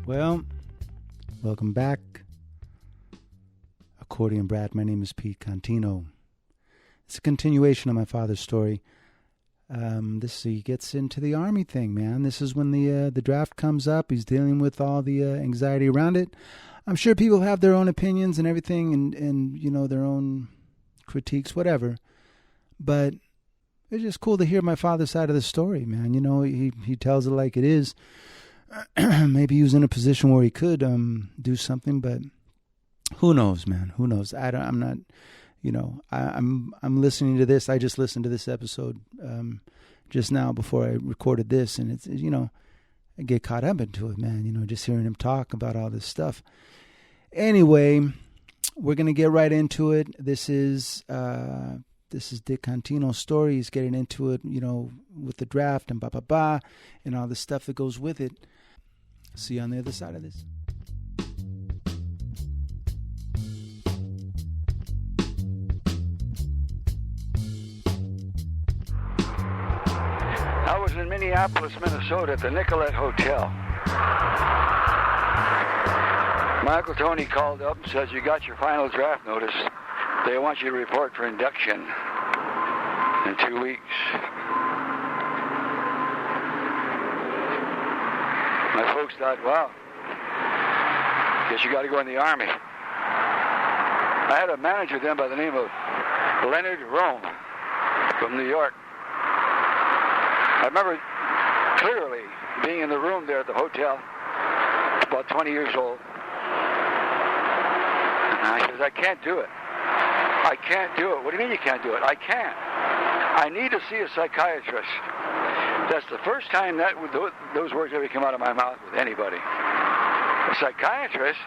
Well, welcome back. Accordion Brat, my name is Pete Contino. It's a continuation of my father's story. He gets into the army thing, man. This is when the draft comes up. He's dealing with all the anxiety around it. I'm sure people have their own opinions and everything, and you know, their own critiques, whatever. But it's just cool to hear my father's side of the story, man. You know, he tells it like it is. Maybe he was in a position where he could do something, but who knows, man? Who knows? I'm not, you know, I'm listening to this. I just listened to this episode just now before I recorded this, and it's, you know, I get caught up into it, man. You know, just hearing him talk about all this stuff. Anyway, we're gonna get right into it. This is Dick Contino's story. He's getting into it, you know, with the draft and and all the stuff that goes with it. See you on the other side of this. I was in Minneapolis, Minnesota at the Nicollet Hotel. My Uncle Tony called up and says, "You got your final draft notice. They want you to report for induction in 2 weeks." My folks thought, wow, guess you got to go in the Army. I had a manager then by the name of Leonard Rome from New York. I remember clearly being in the room there at the hotel, about 20 years old. And I said, "I can't do it. I can't do it." "What do you mean you can't do it?" "I can't. I need to see a psychiatrist." That's the first time that those words ever came out of my mouth with anybody. A psychiatrist?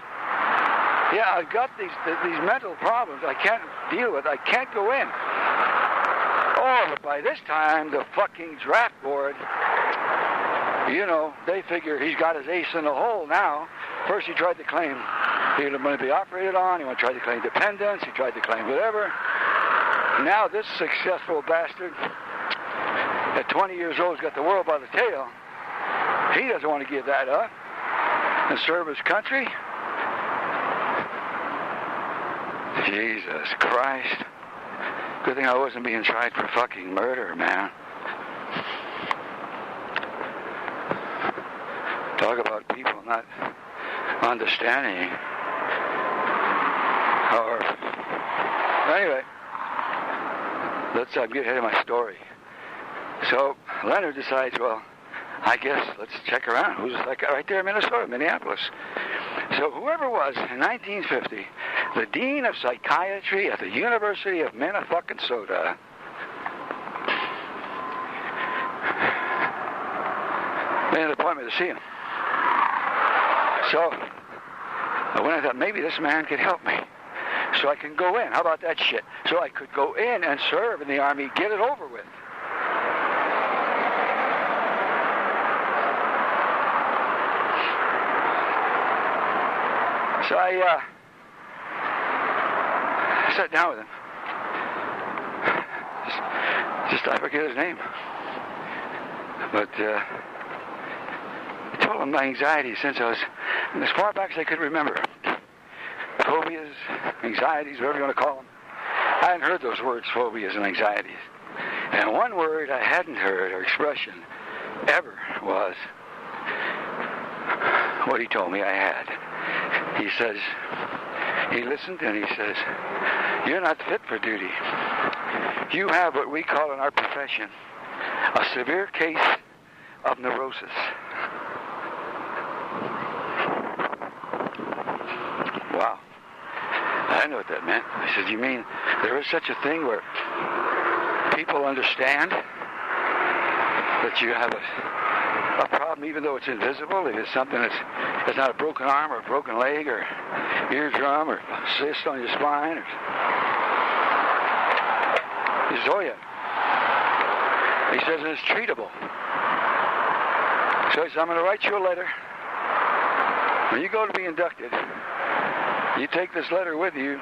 Yeah, I've got these mental problems I can't deal with. I can't go in. Oh, but by this time, the fucking draft board, you know, they figure he's got his ace in the hole now. First he tried to claim he was going to be operated on. He tried to claim dependence. He tried to claim whatever. Now this successful bastard at 20 years old has got the world by the tail. He doesn't want to give that up and serve his country. Jesus Christ. Good thing I wasn't being tried for fucking murder, man. Talk about people not understanding. Or anyway, let's get ahead of my story. So Leonard decides, well, I guess let's check around. Who's like right there in Minnesota, Minneapolis. So whoever was in 1950, the dean of psychiatry at the University of Minnesota, made an appointment to see him. So I went and thought, maybe this man could help me. So I can go in. How about that shit? So I could go in and serve in the Army, get it over with. So I sat down with him. Just I forget his name. But I told him my anxiety since I was as far back as I could remember. Phobias, anxieties, whatever you want to call them. I hadn't heard those words, phobias and anxieties. And one word I hadn't heard or expression ever was what he told me I had. He says, he listened and he says, "You're not fit for duty. You have what we call in our profession a severe case of neurosis." Wow. I didn't know what that meant. I said, "You mean there is such a thing where people understand that you have a problem even though it's invisible? If it's something that's not a broken arm or a broken leg or eardrum or cyst on your spine?" He says, oh, yeah. He says, it's treatable. So he says, I'm going to write you a letter. When you go to be inducted, you take this letter with you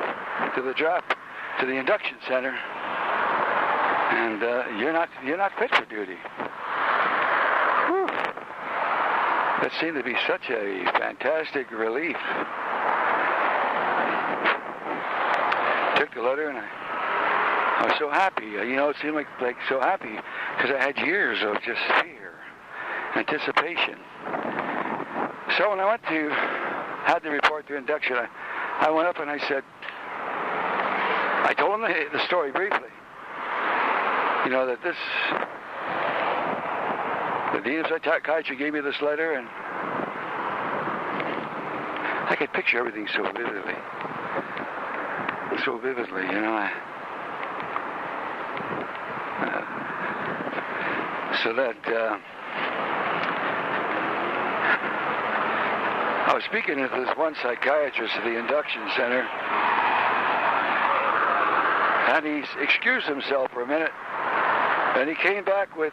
to the induction center, and you're not fit for duty. Whew. That seemed to be such a fantastic relief. Took the letter, and I was so happy. It seemed like so happy because I had years of just fear, anticipation. So when I had the report to induction, I went up and I said, I told him the story briefly. That the dean of psychiatry gave me this letter, and I could picture everything so vividly. So that I was speaking to this one psychiatrist at the induction center, and he excused himself for a minute, and he came back with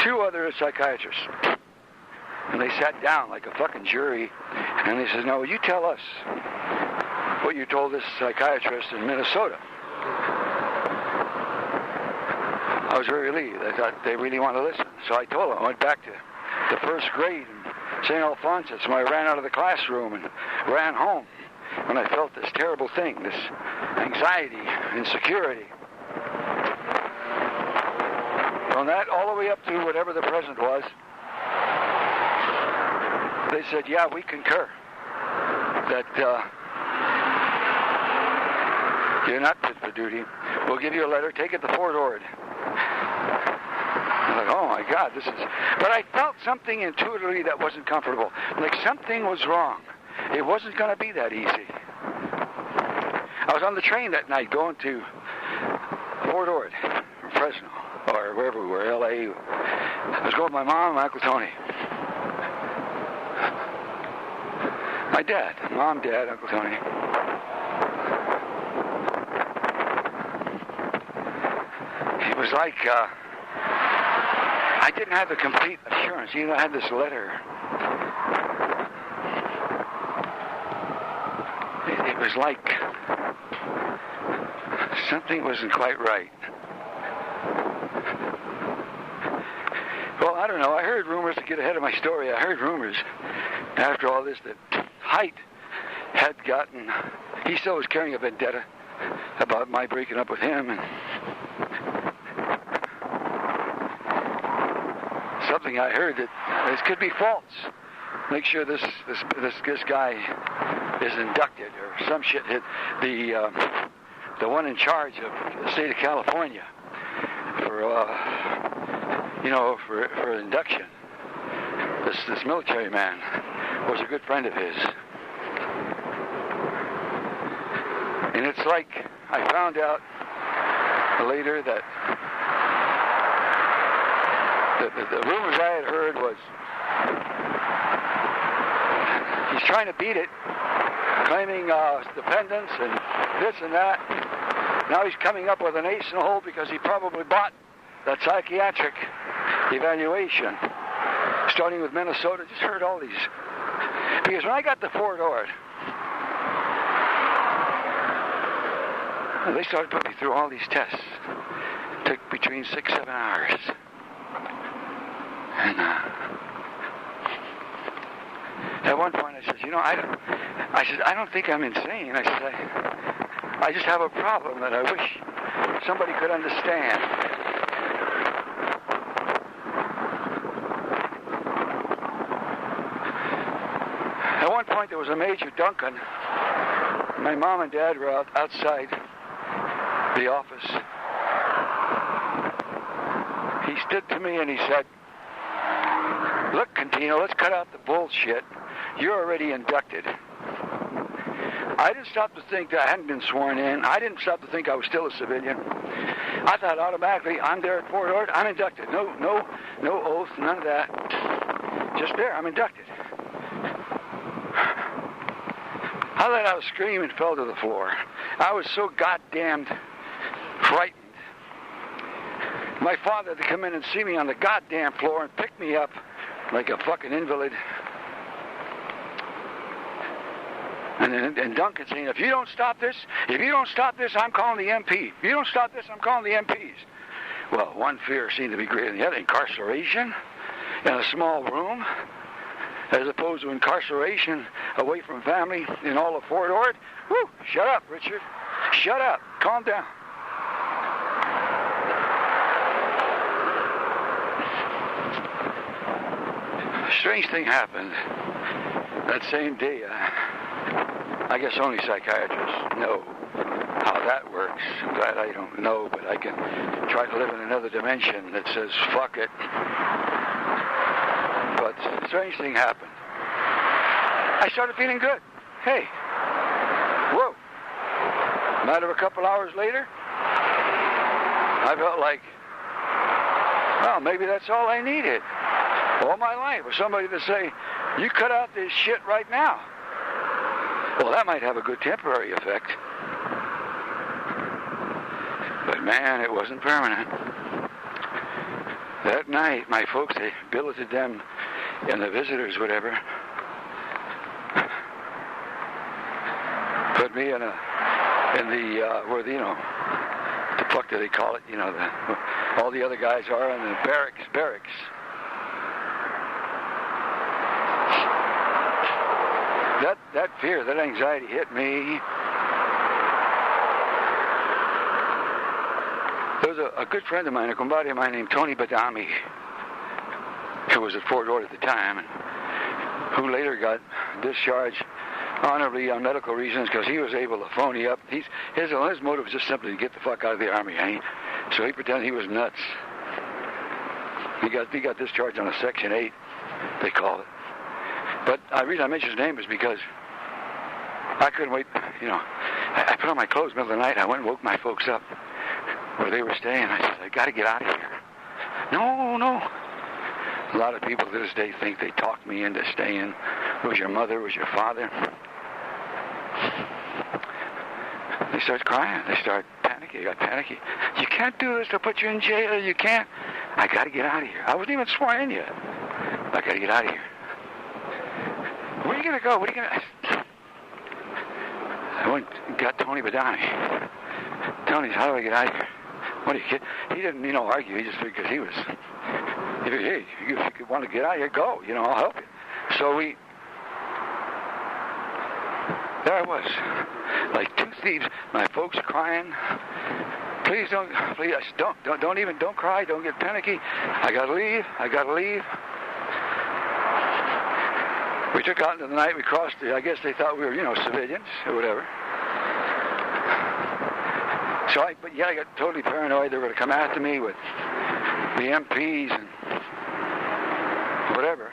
two other psychiatrists. And they sat down like a fucking jury, and they said, no, you tell us what you told this psychiatrist in Minnesota. I was very relieved. I thought they really want to listen. So I told them. I went back to the first grade in St. Alphonsus when I ran out of the classroom and ran home when I felt this terrible thing, this anxiety, insecurity. From that all the way up to whatever the present was, they said, yeah, we concur that you're not fit for duty. We'll give you a letter. Take it to Fort Ord. I'm like, oh my God, this is... But I felt something intuitively that wasn't comfortable. Like something was wrong. It wasn't going to be that easy. I was on the train that night going to Fort Ord, or Fresno, or wherever we were, L.A. I was going with my mom and my Uncle Tony. My dad, Mom, Dad, Uncle Tony. It was like I didn't have the complete assurance. I had this letter. It was like something wasn't quite right. Well, I don't know. I heard rumors, to get ahead of my story, I heard rumors after all this that Haidt had gotten, he still was carrying a vendetta about my breaking up with him, and something I heard that this could be false. Make sure this guy is inducted or some shit. The one in charge of the state of California for induction. This military man was a good friend of his. And it's like I found out later that the rumors I had heard was he's trying to beat it, claiming dependence and this and that. Now he's coming up with an ace in the hole because he probably bought that psychiatric evaluation, starting with Minnesota. Just heard all these. Because when I got to Fort Ord, they started putting me through all these tests. It took between 6-7 hours. And at one point I said, I don't think I'm insane. I said, I just have a problem that I wish somebody could understand. At one point there was a Major Duncan. My mom and dad were outside the office. He stood to me and he said, look, Contino, let's cut out the bullshit. You're already inducted. I didn't stop to think that I hadn't been sworn in. I didn't stop to think I was still a civilian. I thought automatically, I'm there at Fort Ord, I'm inducted. No oath, none of that. Just there, I'm inducted. I let out a scream and fell to the floor. I was so goddamned frightened. My father had to come in and see me on the goddamn floor and pick me up like a fucking invalid. And Duncan saying, if you don't stop this, I'm calling the MP. If you don't stop this, I'm calling the MPs. Well, one fear seemed to be greater than the other. Incarceration in a small room, as opposed to incarceration away from family in all of Fort Ord. Whew, shut up, Richard. Shut up. Calm down. A strange thing happened that same day. I guess only psychiatrists know how that works. I'm glad I don't know, but I can try to live in another dimension that says, fuck it. But a strange thing happened. I started feeling good. Hey. Whoa. Matter of a couple hours later, I felt like, well, maybe that's all I needed. All my life was somebody to say, you cut out this shit right now. Well, that might have a good temporary effect. But man, it wasn't permanent. That night, my folks, they billeted them in the visitors, whatever. Put me in the where the, the fuck do they call it? All the other guys are in the barracks. That fear, that anxiety hit me. There was a good friend of mine, a compadre of mine named Tony Badami, who was at Fort Ord at the time, and who later got discharged honorably on medical reasons because he was able to phony up. His motive was just simply to get the fuck out of the Army. So he pretended he was nuts. He got discharged on a Section 8, they call it. But the reason I mention his name is because I couldn't wait. I put on my clothes in the middle of the night. I went and woke my folks up where they were staying. I said, I got to get out of here. No. A lot of people to this day think they talked me into staying. Was your mother? Was your father? They start crying. They start panicking. I got panicky. You can't do this. They'll put you in jail. You can't. I got to get out of here. I wasn't even sworn in yet. I got to get out of here. Where are you going to go? What are you going to... I went and got Tony Badani. Tony, how do I get out of here? What are you kidding? He didn't, argue. He just figured he was... He figured, hey, if you want to get out of here, go. I'll help you. So there I was, like two thieves. My folks crying. Please don't cry. Don't get panicky. I got to leave. We took out into the night. We crossed. I guess they thought we were, civilians or whatever. So I got totally paranoid. They were going to come after me with the MPs and whatever.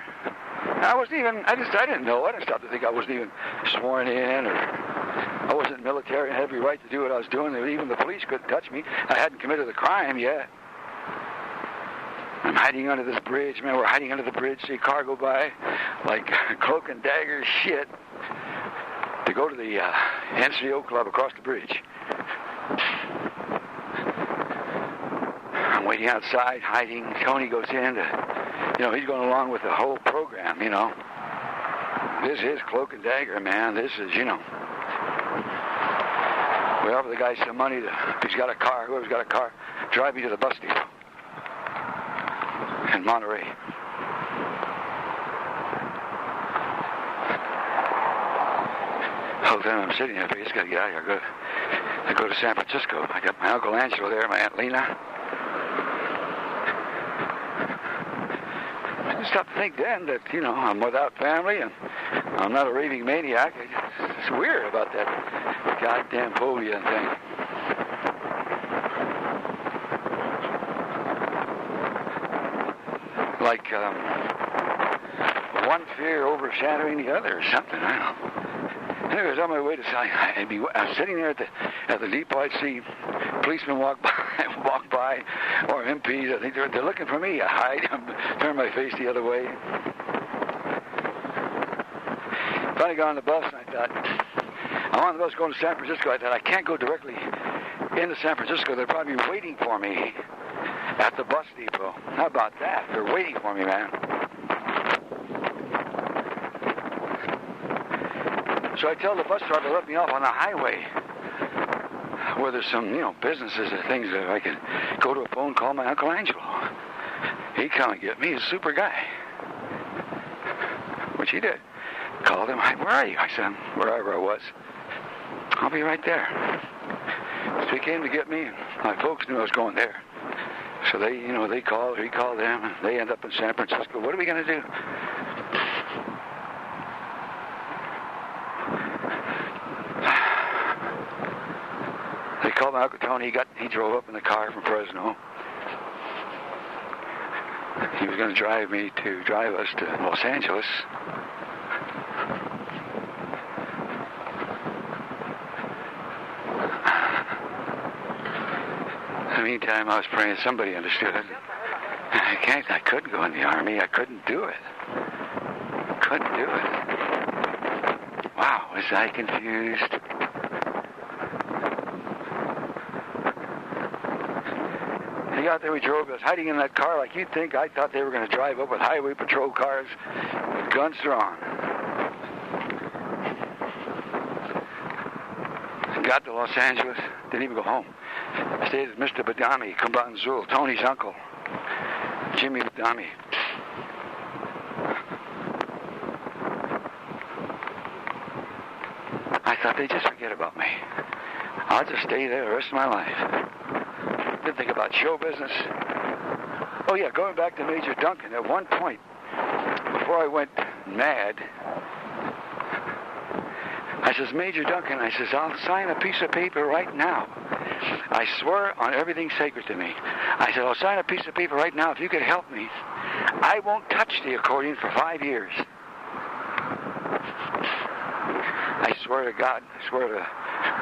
I didn't know. I didn't stop to think I wasn't even sworn in, or I wasn't military and had every right to do what I was doing. Even the police couldn't touch me. I hadn't committed a crime yet. I'm hiding under this bridge, man. We're hiding under the bridge. See a car go by, like cloak and dagger shit, to go to the NCO club across the bridge. I'm waiting outside, hiding. Tony goes in to, he's going along with the whole program, This is cloak and dagger, man. This is, We offer the guy some money if he's got a car, whoever's got a car, drive me to the bus depot in Monterey. The whole time I'm sitting there, I just got to get out of here. I go to San Francisco. I got my Uncle Angelo there, my Aunt Lena. I didn't stop to think then that, I'm without family and I'm not a raving maniac. It's weird about that goddamn phobia thing. Like one fear overshadowing the other or something. I don't know. Anyways, on my way to I was sitting there at the depot. I'd see policemen walk by, or MPs. I think they're looking for me. I hide, turn my face the other way. Finally got on the bus, and I thought, I'm on the bus going to San Francisco. I thought, I can't go directly into San Francisco. They're probably waiting for me at the bus depot. How about that? They're waiting for me, man. So I tell the bus driver to let me off on the highway where there's some, businesses and things that I can go to a phone call my Uncle Angelo. He'd come and get me. He's a super guy. Which he did. Called him. Where are you? I said, wherever I was. I'll be right there. So he came to get me. My folks knew I was going there. So they, he called them, and they end up in San Francisco. What are we going to do? They called my Uncle Tony. He drove up in the car from Fresno. He was going to drive us to Los Angeles. In the meantime, I was praying somebody understood. I couldn't go in the Army. I couldn't do it. Wow, was I confused? He got there, we drove. I was hiding in that car like you'd think. I thought they were going to drive up with highway patrol cars with guns drawn. Got to Los Angeles. Didn't even go home. I stayed at Mr. Badami, Kumbanzul, Tony's uncle, Jimmy Badami. I thought they'd just forget about me. I'll just stay there the rest of my life. Didn't think about show business. Oh yeah, going back to Major Duncan, at one point, before I went mad, I says, Major Duncan, I'll sign a piece of paper right now. I swear on everything sacred to me. I said, I'll sign a piece of paper right now if you could help me. I won't touch the accordion for 5 years. I swear to God, I swear to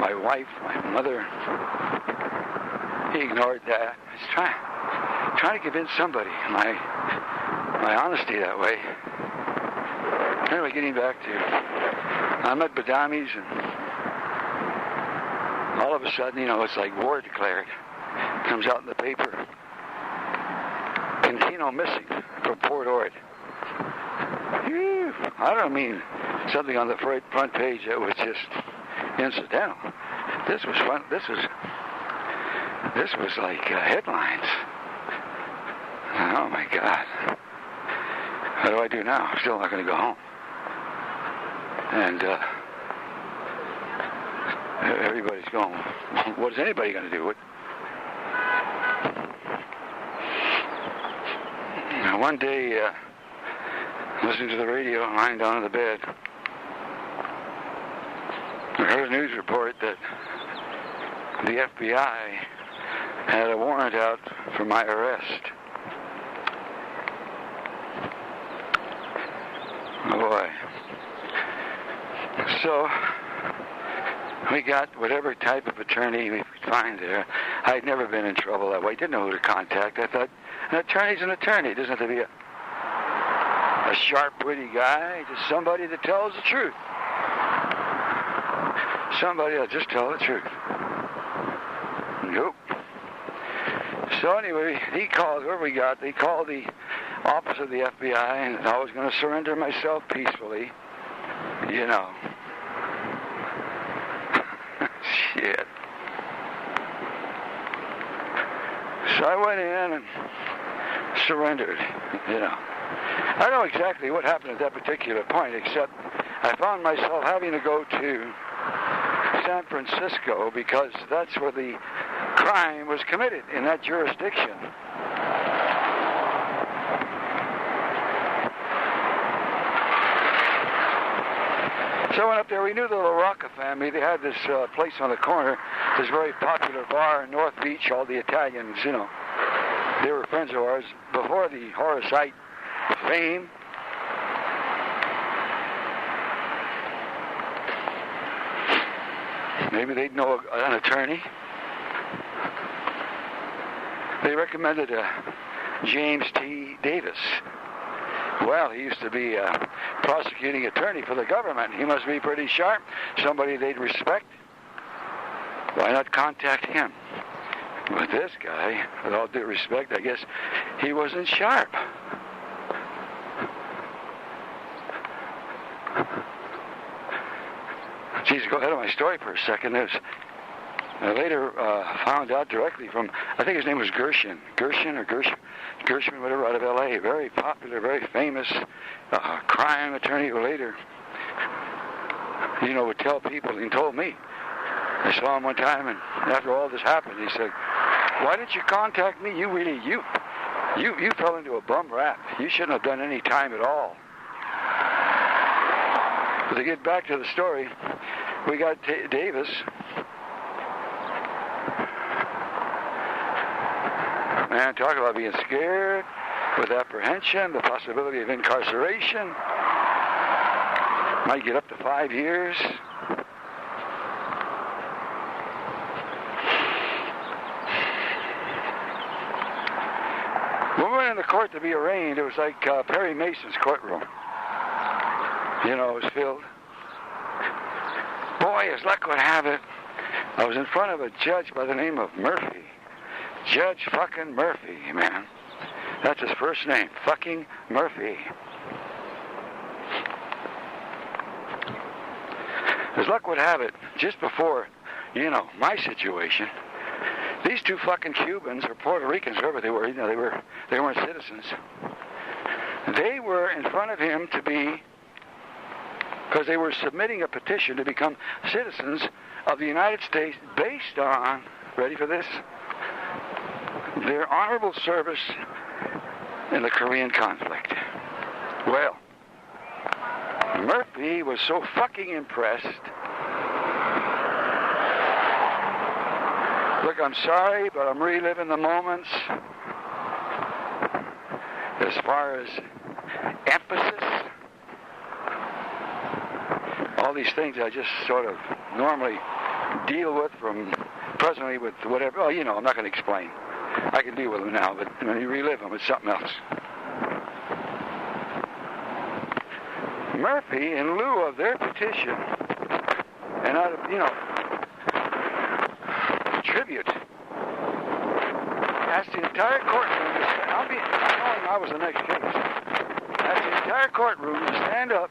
my wife, my mother. He ignored that. I was trying to convince somebody my honesty that way. Anyway, getting back to, I'm at Badami's, and all of a sudden, it's like war declared. Comes out in the paper. Contino missing from Port Ord. I don't mean something on the front page that was just incidental. This was fun. This was like headlines. Oh my God. What do I do now? I'm still not going to go home. And everybody's going, what is anybody going to do? One day, listening to the radio and lying down in the bed, I heard a news report that the FBI had a warrant out for my arrest. Oh boy. So, we got whatever type of attorney we could find there. I'd never been in trouble that way. Didn't know who to contact. I thought, an attorney's an attorney. It doesn't have to be a sharp, witty guy. Just somebody that tells the truth. Somebody that'll just tell the truth. Nope. So anyway, he called, whoever we got, they called the office of the FBI, and I was going to surrender myself peacefully. Shit. So I went in and surrendered, I don't know exactly what happened at that particular point, except I found myself having to go to San Francisco because that's where the crime was committed, in that jurisdiction. So I went up there. We knew the LaRocca family. They had this place on the corner, this very popular bar in North Beach, all the Italians, They were friends of ours before the horror site fame. Maybe they'd know an attorney. They recommended James T. Davis. Well, he used to be a prosecuting attorney for the government. He must be pretty sharp, somebody they'd respect. Why not contact him? But this guy, with all due respect, I guess he wasn't sharp. Geez, go ahead of my story for a second. I later found out directly from, I think his name was Gershon, whatever, out of L.A. Very popular, very famous crime attorney who later, would tell people, he told me. I saw him one time, and after all this happened, he said, why didn't you contact me? You fell into a bum rap. You shouldn't have done any time at all. But to get back to the story, we got Davis. Man, talk about being scared, with apprehension, the possibility of incarceration. Might get up to 5 years. When we went in the court to be arraigned, it was like Perry Mason's courtroom. It was filled. Boy, as luck would have it, I was in front of a judge by the name of Murphy. Judge fucking Murphy, man. That's his first name, fucking Murphy. As luck would have it, just before, my situation, these two fucking Cubans or Puerto Ricans, whoever they were, they weren't citizens. They were in front of him because they were submitting a petition to become citizens of the United States based on, ready for this, their honorable service in the Korean conflict. Well, Murphy was so fucking impressed. Look, I'm sorry, but I'm reliving the moments. As far as emphasis, all these things I just sort of normally deal with presently with whatever. Oh, I'm not going to explain. I can deal with them now, but when you relive them, it's something else. Murphy, in lieu of their petition, and out of, tribute, asked the entire courtroom to stand up. I was the next case. Asked the entire courtroom to stand up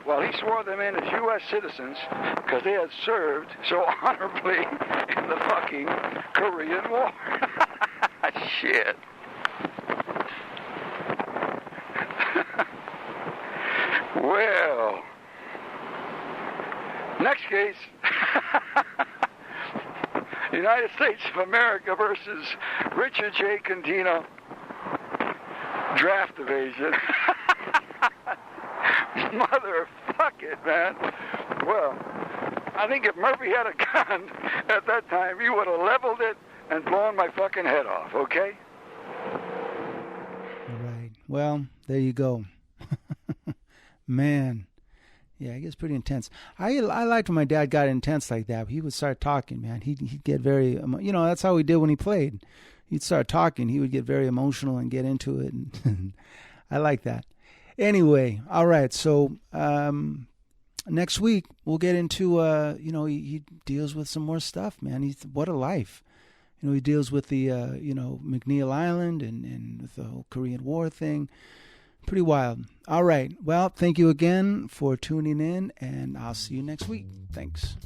while he swore them in as U.S. citizens because they had served so honorably in the fucking Korean War. Shit. Well, next case. United States of America versus Richard J. Contino. Draft evasion. Motherfuck it, man. Well, I think if Murphy had a gun at that time, he would have leveled it and blown my fucking head off, okay? All right. Well, there you go. Man. Yeah, it gets pretty intense. I liked when my dad got intense like that. He would start talking, man. He'd get very, that's how he did when he played. He'd start talking. He would get very emotional and get into it. And I like that. Anyway, all right. So next week we'll get into, he deals with some more stuff, man. What a life. He deals with the, McNeil Island and with the whole Korean War thing. Pretty wild. All right. Well, thank you again for tuning in, and I'll see you next week. Thanks.